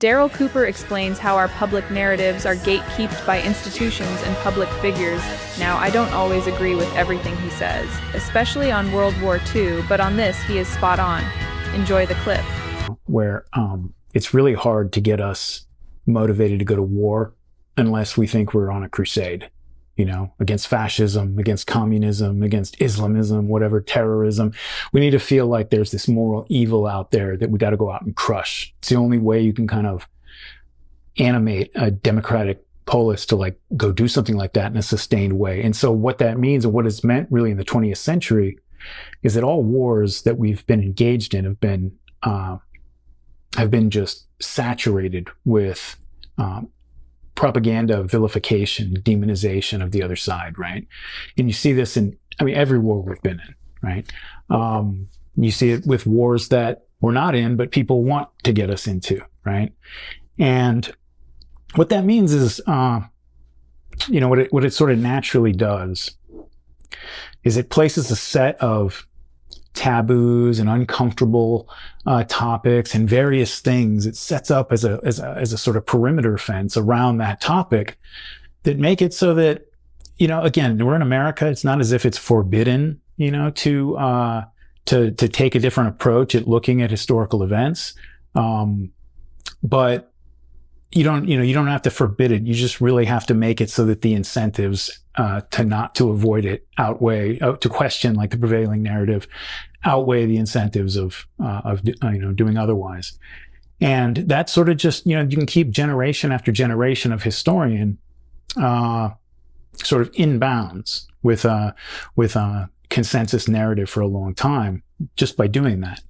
Darryl Cooper explains how our public narratives are gatekept by institutions and public figures. Now, I don't always agree with everything he says, especially on World War II, but on this, he is spot on. Enjoy the clip. Where it's really hard to get us motivated to go to war unless we think we're on a crusade, against fascism, against communism, against Islamism, whatever, terrorism. We need to feel like there's this moral evil out there that we got to go out and crush. It's the only way you can kind of animate a democratic polis to go do something like that in a sustained way. And so what that means, and what it's meant really in the 20th century, is that all wars that we've been engaged in have been just saturated with propaganda, vilification, demonization of the other side, right? And you see this in, every war we've been in, right? You see it with wars that we're not in, but people want to get us into, right? And what that means is, what it sort of naturally does is it places a set of taboos and uncomfortable topics and various things. It sets up as a sort of perimeter fence around that topic that make it so that, again, we're in America. It's not as if it's forbidden, to take a different approach at looking at historical events. But you don't have to forbid it. You just really have to make it so that the incentives to avoid it outweigh, to question the prevailing narrative, outweigh the incentives of doing otherwise. And that sort of just, you can keep generation after generation of historian sort of in bounds with a consensus narrative for a long time just by doing that.